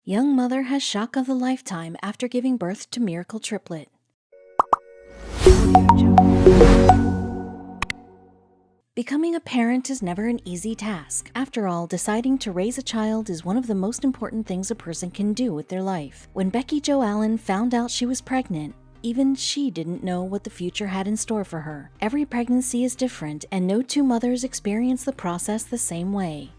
Young mother has shock of a lifetime after giving birth to miracle triplet. Becoming a parent is never an easy task. After all, deciding to raise a child is one of the most important things a person can do with their life. When Becky Jo Allen found out she was pregnant, even she didn't know what the future had in store for her. Every pregnancy is different, and no two mothers experience the process the same way.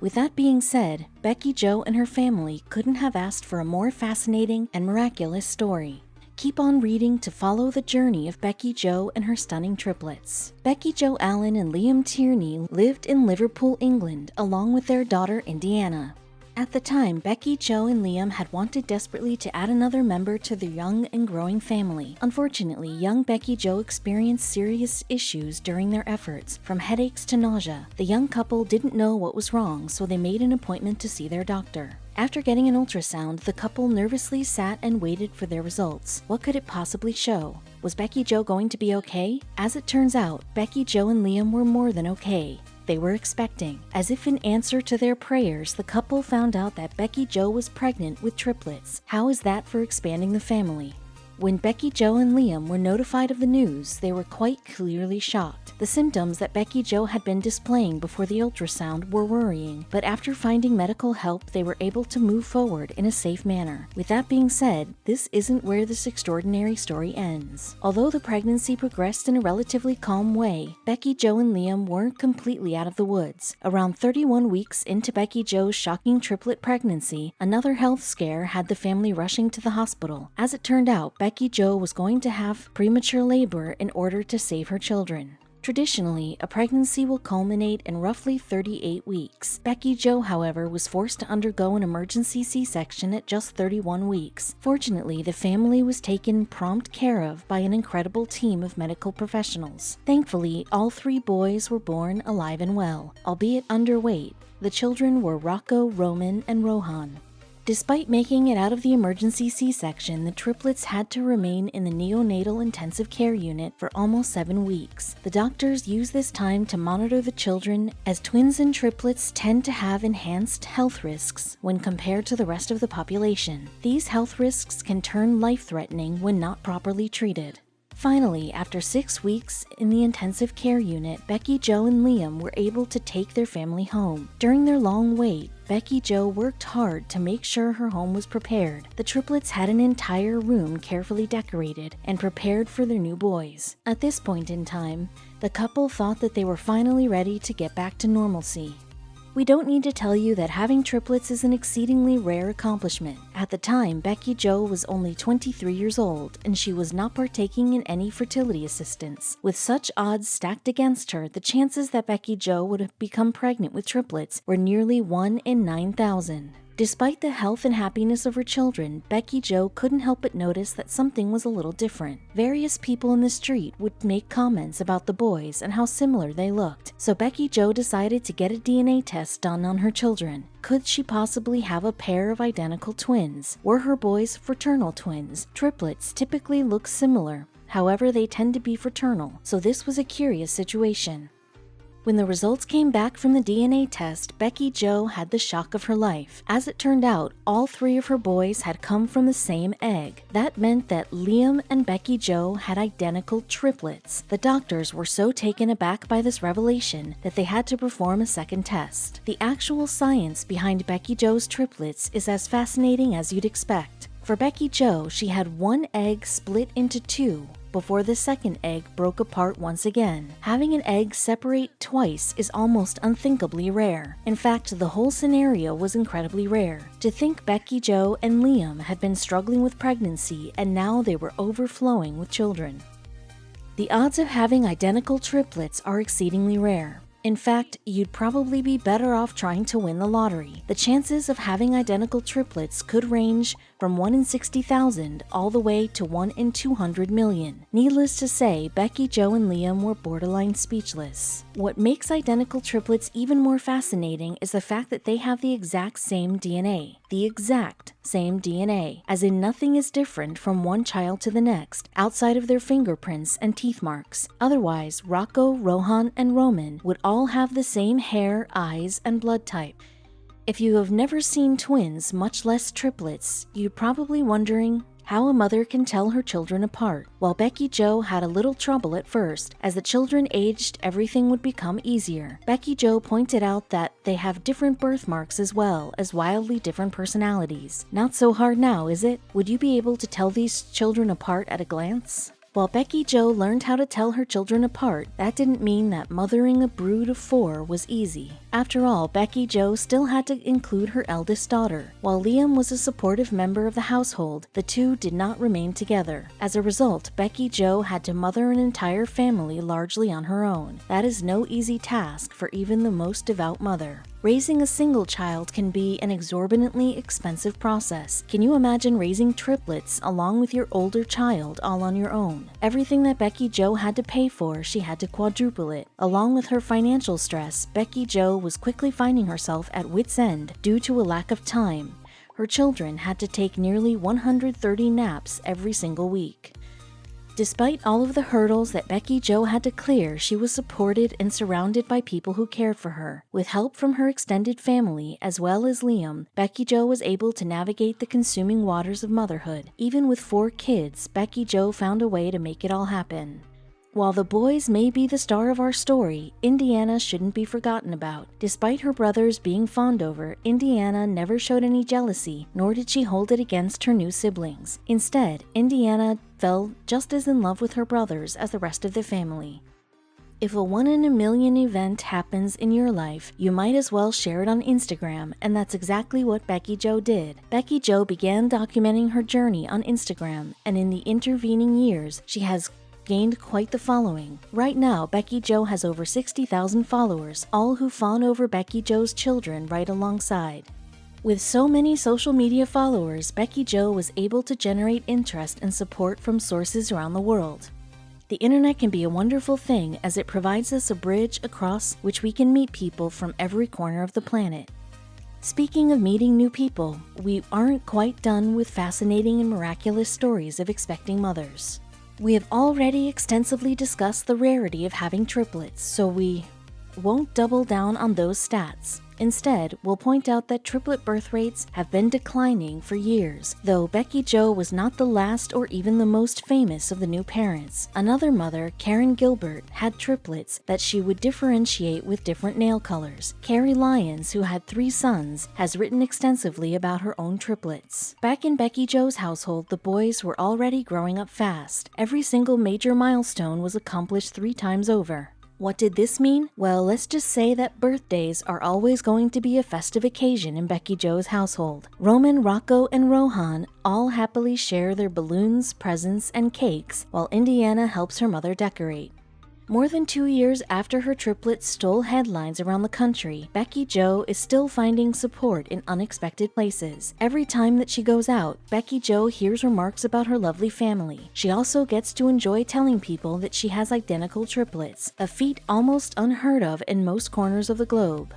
With that being said, Becky Jo and her family couldn't have asked for a more fascinating and miraculous story. Keep on reading to follow the journey of Becky Jo and her stunning triplets. Becky Jo Allen and Liam Tierney lived in Liverpool, England, along with their daughter Indiana. At the time, Becky Jo and Liam had wanted desperately to add another member to their young and growing family. Unfortunately, young Becky Jo experienced serious issues during their efforts, from headaches to nausea. The young couple didn't know what was wrong, so they made an appointment to see their doctor. After getting an ultrasound, the couple nervously sat and waited for their results. What could it possibly show? Was Becky Jo going to be okay? As it turns out, Becky Jo and Liam were more than okay. They were expecting. As if in answer to their prayers, the couple found out that Becky Jo was pregnant with triplets. How is that for expanding the family? When Becky Jo and Liam were notified of the news, they were quite clearly shocked. The symptoms that Becky Jo had been displaying before the ultrasound were worrying, but after finding medical help, they were able to move forward in a safe manner. With that being said, this isn't where this extraordinary story ends. Although the pregnancy progressed in a relatively calm way, Becky Jo and Liam weren't completely out of the woods. Around 31 weeks into Becky Jo's shocking triplet pregnancy, another health scare had the family rushing to the hospital. As it turned out, Becky Jo was going to have premature labor in order to save her children. Traditionally, a pregnancy will culminate in roughly 38 weeks. Becky Jo, however, was forced to undergo an emergency C-section at just 31 weeks. Fortunately, the family was taken prompt care of by an incredible team of medical professionals. Thankfully, all 3 boys were born alive and well, albeit underweight. The children were Rocco, Roman, and Rohan. Despite making it out of the emergency C-section, the triplets had to remain in the neonatal intensive care unit for almost 7 weeks. The doctors used this time to monitor the children, as twins and triplets tend to have enhanced health risks when compared to the rest of the population. These health risks can turn life-threatening when not properly treated. Finally, after 6 weeks in the intensive care unit, Becky Jo and Liam were able to take their family home. During their long wait, Becky Jo worked hard to make sure her home was prepared. The triplets had an entire room carefully decorated and prepared for their new boys. At this point in time, the couple thought that they were finally ready to get back to normalcy. We don't need to tell you that having triplets is an exceedingly rare accomplishment. At the time, Becky Jo was only 23 years old, and she was not partaking in any fertility assistance. With such odds stacked against her, the chances that Becky Jo would have become pregnant with triplets were nearly 1 in 9,000. Despite the health and happiness of her children, Becky Jo couldn't help but notice that something was a little different. Various people in the street would make comments about the boys and how similar they looked, so Becky Jo decided to get a DNA test done on her children. Could she possibly have a pair of identical twins? Were her boys fraternal twins? Triplets typically look similar, however they tend to be fraternal, so this was a curious situation. When the results came back from the DNA test, Becky Jo had the shock of her life. As it turned out, all 3 of her boys had come from the same egg. That meant that Liam and Becky Jo had identical triplets. The doctors were so taken aback by this revelation that they had to perform a second test. The actual science behind Becky Jo's triplets is as fascinating as you'd expect. For Becky Jo, she had 1 egg split into 2. Before the second egg broke apart once again. Having an egg separate twice is almost unthinkably rare. In fact, the whole scenario was incredibly rare. To think Becky Jo and Liam had been struggling with pregnancy and now they were overflowing with children. The odds of having identical triplets are exceedingly rare. In fact, you'd probably be better off trying to win the lottery. The chances of having identical triplets could range from 1 in 60,000 all the way to 1 in 200 million. Needless to say, Becky Jo and Liam were borderline speechless. What makes identical triplets even more fascinating is the fact that they have the exact same DNA. The exact same DNA, as in nothing is different from one child to the next, outside of their fingerprints and teeth marks. Otherwise, Rocco, Rohan, and Roman would all have the same hair, eyes, and blood type. If you have never seen twins, much less triplets, you're probably wondering how a mother can tell her children apart. While Becky Jo had a little trouble at first, as the children aged, everything would become easier. Becky Jo pointed out that they have different birthmarks as well as wildly different personalities. Not so hard now, is it? Would you be able to tell these children apart at a glance? While Becky Jo learned how to tell her children apart, that didn't mean that mothering a brood of 4 was easy. After all, Becky Jo still had to include her eldest daughter. While Liam was a supportive member of the household, the two did not remain together. As a result, Becky Jo had to mother an entire family largely on her own. That is no easy task for even the most devout mother. Raising a single child can be an exorbitantly expensive process. Can you imagine raising triplets along with your older child all on your own? Everything that Becky Jo had to pay for, she had to quadruple it. Along with her financial stress, Becky Jo was quickly finding herself at wit's end due to a lack of time. Her children had to take nearly 130 naps every single week. Despite all of the hurdles that Becky Jo had to clear, she was supported and surrounded by people who cared for her. With help from her extended family, as well as Liam, Becky Jo was able to navigate the consuming waters of motherhood. Even with 4 kids, Becky Jo found a way to make it all happen. While the boys may be the star of our story, Indiana shouldn't be forgotten about. Despite her brothers being fawned over, Indiana never showed any jealousy, nor did she hold it against her new siblings. Instead, Indiana fell just as in love with her brothers as the rest of the family. If a 1 in a million event happens in your life, you might as well share it on Instagram, and that's exactly what Becky Jo did. Becky Jo began documenting her journey on Instagram, and in the intervening years, she has gained quite the following. Right now, Becky Jo has over 60,000 followers, all who fawn over Becky Jo's children right alongside. With so many social media followers, Becky Jo was able to generate interest and support from sources around the world. The internet can be a wonderful thing as it provides us a bridge across which we can meet people from every corner of the planet. Speaking of meeting new people, we aren't quite done with fascinating and miraculous stories of expecting mothers. We have already extensively discussed the rarity of having triplets, so we won't double down on those stats. Instead, we'll point out that triplet birth rates have been declining for years, though Becky Jo was not the last or even the most famous of the new parents. Another mother, Karen Gilbert, had triplets that she would differentiate with different nail colors. Carrie Lyons, who had 3 sons, has written extensively about her own triplets. Back in Becky Jo's household, the boys were already growing up fast. Every single major milestone was accomplished 3 times over. What did this mean? Well, let's just say that birthdays are always going to be a festive occasion in Becky Jo's household. Roman, Rocco, and Rohan all happily share their balloons, presents, and cakes, while Indiana helps her mother decorate. More than 2 years after her triplets stole headlines around the country, Becky Jo is still finding support in unexpected places. Every time that she goes out, Becky Jo hears remarks about her lovely family. She also gets to enjoy telling people that she has identical triplets, a feat almost unheard of in most corners of the globe.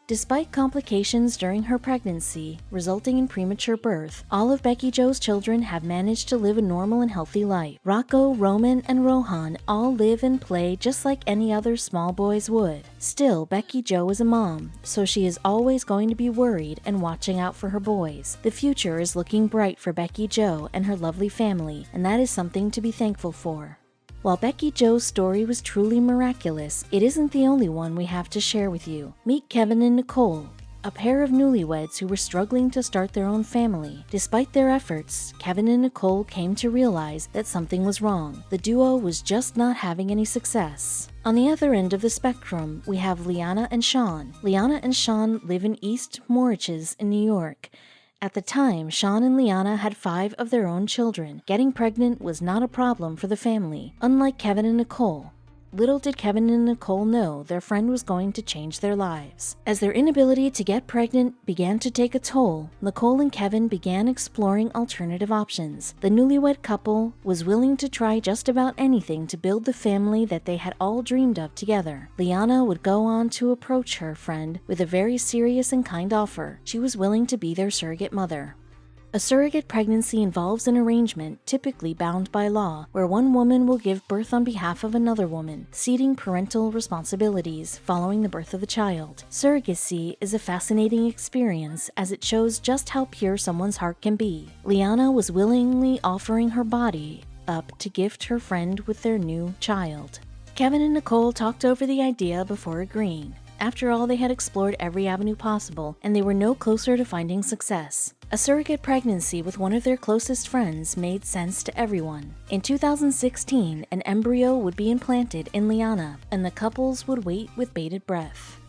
Despite complications during her pregnancy, resulting in premature birth, all of Becky Jo's children have managed to live a normal and healthy life. Rocco, Roman, and Rohan all live and play just like any other small boys would. Still, Becky Jo is a mom, so she is always going to be worried and watching out for her boys. The future is looking bright for Becky Jo and her lovely family, and that is something to be thankful for. While Becky Jo's story was truly miraculous, it isn't the only one we have to share with you. Meet Kevin and Nicole, a pair of newlyweds who were struggling to start their own family. Despite their efforts, Kevin and Nicole came to realize that something was wrong. The duo was just not having any success. On the other end of the spectrum, we have Liana and Sean. Liana and Sean live in East Moriches in New York. At the time, Sean and Liana had 5 of their own children. Getting pregnant was not a problem for the family, unlike Kevin and Nicole. Little did Kevin and Nicole know their friend was going to change their lives. As their inability to get pregnant began to take a toll, Nicole and Kevin began exploring alternative options. The newlywed couple was willing to try just about anything to build the family that they had all dreamed of together. Liana would go on to approach her friend with a very serious and kind offer. She was willing to be their surrogate mother. A surrogate pregnancy involves an arrangement, typically bound by law, where one woman will give birth on behalf of another woman, ceding parental responsibilities following the birth of the child. Surrogacy is a fascinating experience as it shows just how pure someone's heart can be. Liana was willingly offering her body up to gift her friend with their new child. Kevin and Nicole talked over the idea before agreeing. After all, they had explored every avenue possible, and they were no closer to finding success. A surrogate pregnancy with one of their closest friends made sense to everyone. In 2016, an embryo would be implanted in Liana, and the couples would wait with bated breath.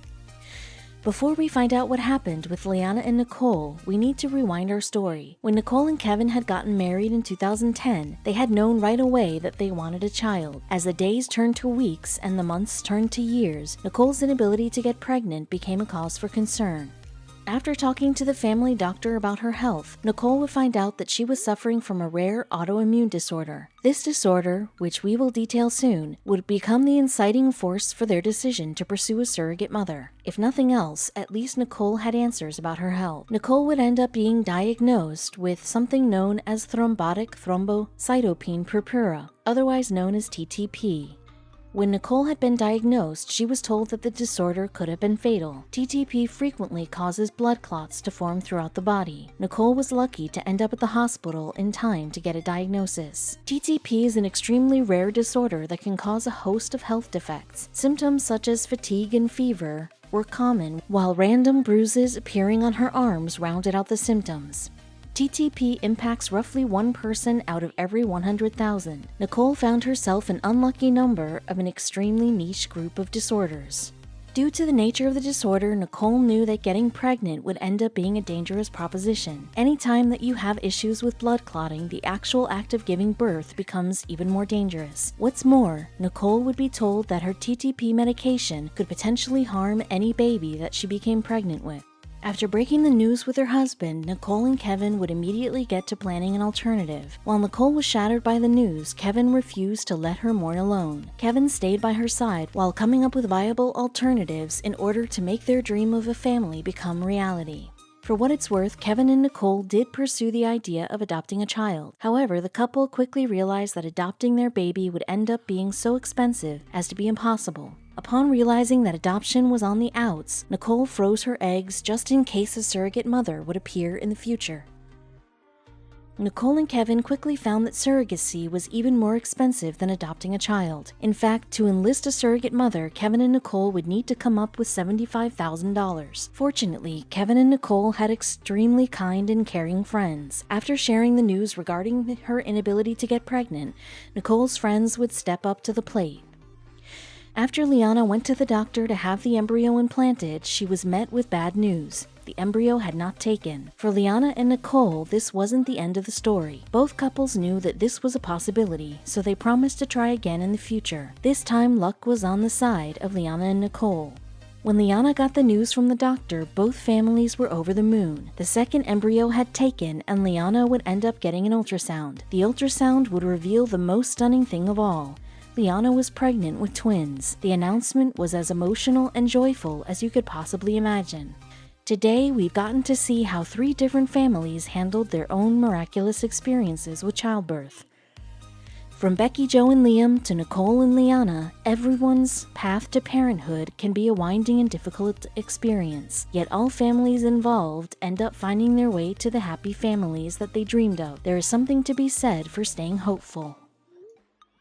Before we find out what happened with Liana and Nicole, we need to rewind our story. When Nicole and Kevin had gotten married in 2010, they had known right away that they wanted a child. As the days turned to weeks and the months turned to years, Nicole's inability to get pregnant became a cause for concern. After talking to the family doctor about her health, Nicole would find out that she was suffering from a rare autoimmune disorder. This disorder, which we will detail soon, would become the inciting force for their decision to pursue a surrogate mother. If nothing else, at least Nicole had answers about her health. Nicole would end up being diagnosed with something known as thrombotic thrombocytopenia purpura, otherwise known as TTP. When Nicole had been diagnosed, she was told that the disorder could have been fatal. TTP frequently causes blood clots to form throughout the body. Nicole was lucky to end up at the hospital in time to get a diagnosis. TTP is an extremely rare disorder that can cause a host of health defects. Symptoms such as fatigue and fever were common, while random bruises appearing on her arms rounded out the symptoms. TTP impacts roughly one person out of every 100,000. Nicole found herself an unlucky number of an extremely niche group of disorders. Due to the nature of the disorder, Nicole knew that getting pregnant would end up being a dangerous proposition. Anytime that you have issues with blood clotting, the actual act of giving birth becomes even more dangerous. What's more, Nicole would be told that her TTP medication could potentially harm any baby that she became pregnant with. After breaking the news with her husband, Nicole and Kevin would immediately get to planning an alternative. While Nicole was shattered by the news, Kevin refused to let her mourn alone. Kevin stayed by her side while coming up with viable alternatives in order to make their dream of a family become reality. For what it's worth, Kevin and Nicole did pursue the idea of adopting a child. However, the couple quickly realized that adopting their baby would end up being so expensive as to be impossible. Upon realizing that adoption was on the outs, Nicole froze her eggs just in case a surrogate mother would appear in the future. Nicole and Kevin quickly found that surrogacy was even more expensive than adopting a child. In fact, to enlist a surrogate mother, Kevin and Nicole would need to come up with $75,000. Fortunately, Kevin and Nicole had extremely kind and caring friends. After sharing the news regarding her inability to get pregnant, Nicole's friends would step up to the plate. After Liana went to the doctor to have the embryo implanted, she was met with bad news. The embryo had not taken. For Liana and Nicole, this wasn't the end of the story. Both couples knew that this was a possibility, so they promised to try again in the future. This time, luck was on the side of Liana and Nicole. When Liana got the news from the doctor, both families were over the moon. The second embryo had taken, and Liana would end up getting an ultrasound. The ultrasound would reveal the most stunning thing of all. Liana was pregnant with twins. The announcement was as emotional and joyful as you could possibly imagine. Today, we've gotten to see how 3 different families handled their own miraculous experiences with childbirth. From Becky Jo and Liam to Nicole and Liana, everyone's path to parenthood can be a winding and difficult experience. Yet all families involved end up finding their way to the happy families that they dreamed of. There is something to be said for staying hopeful.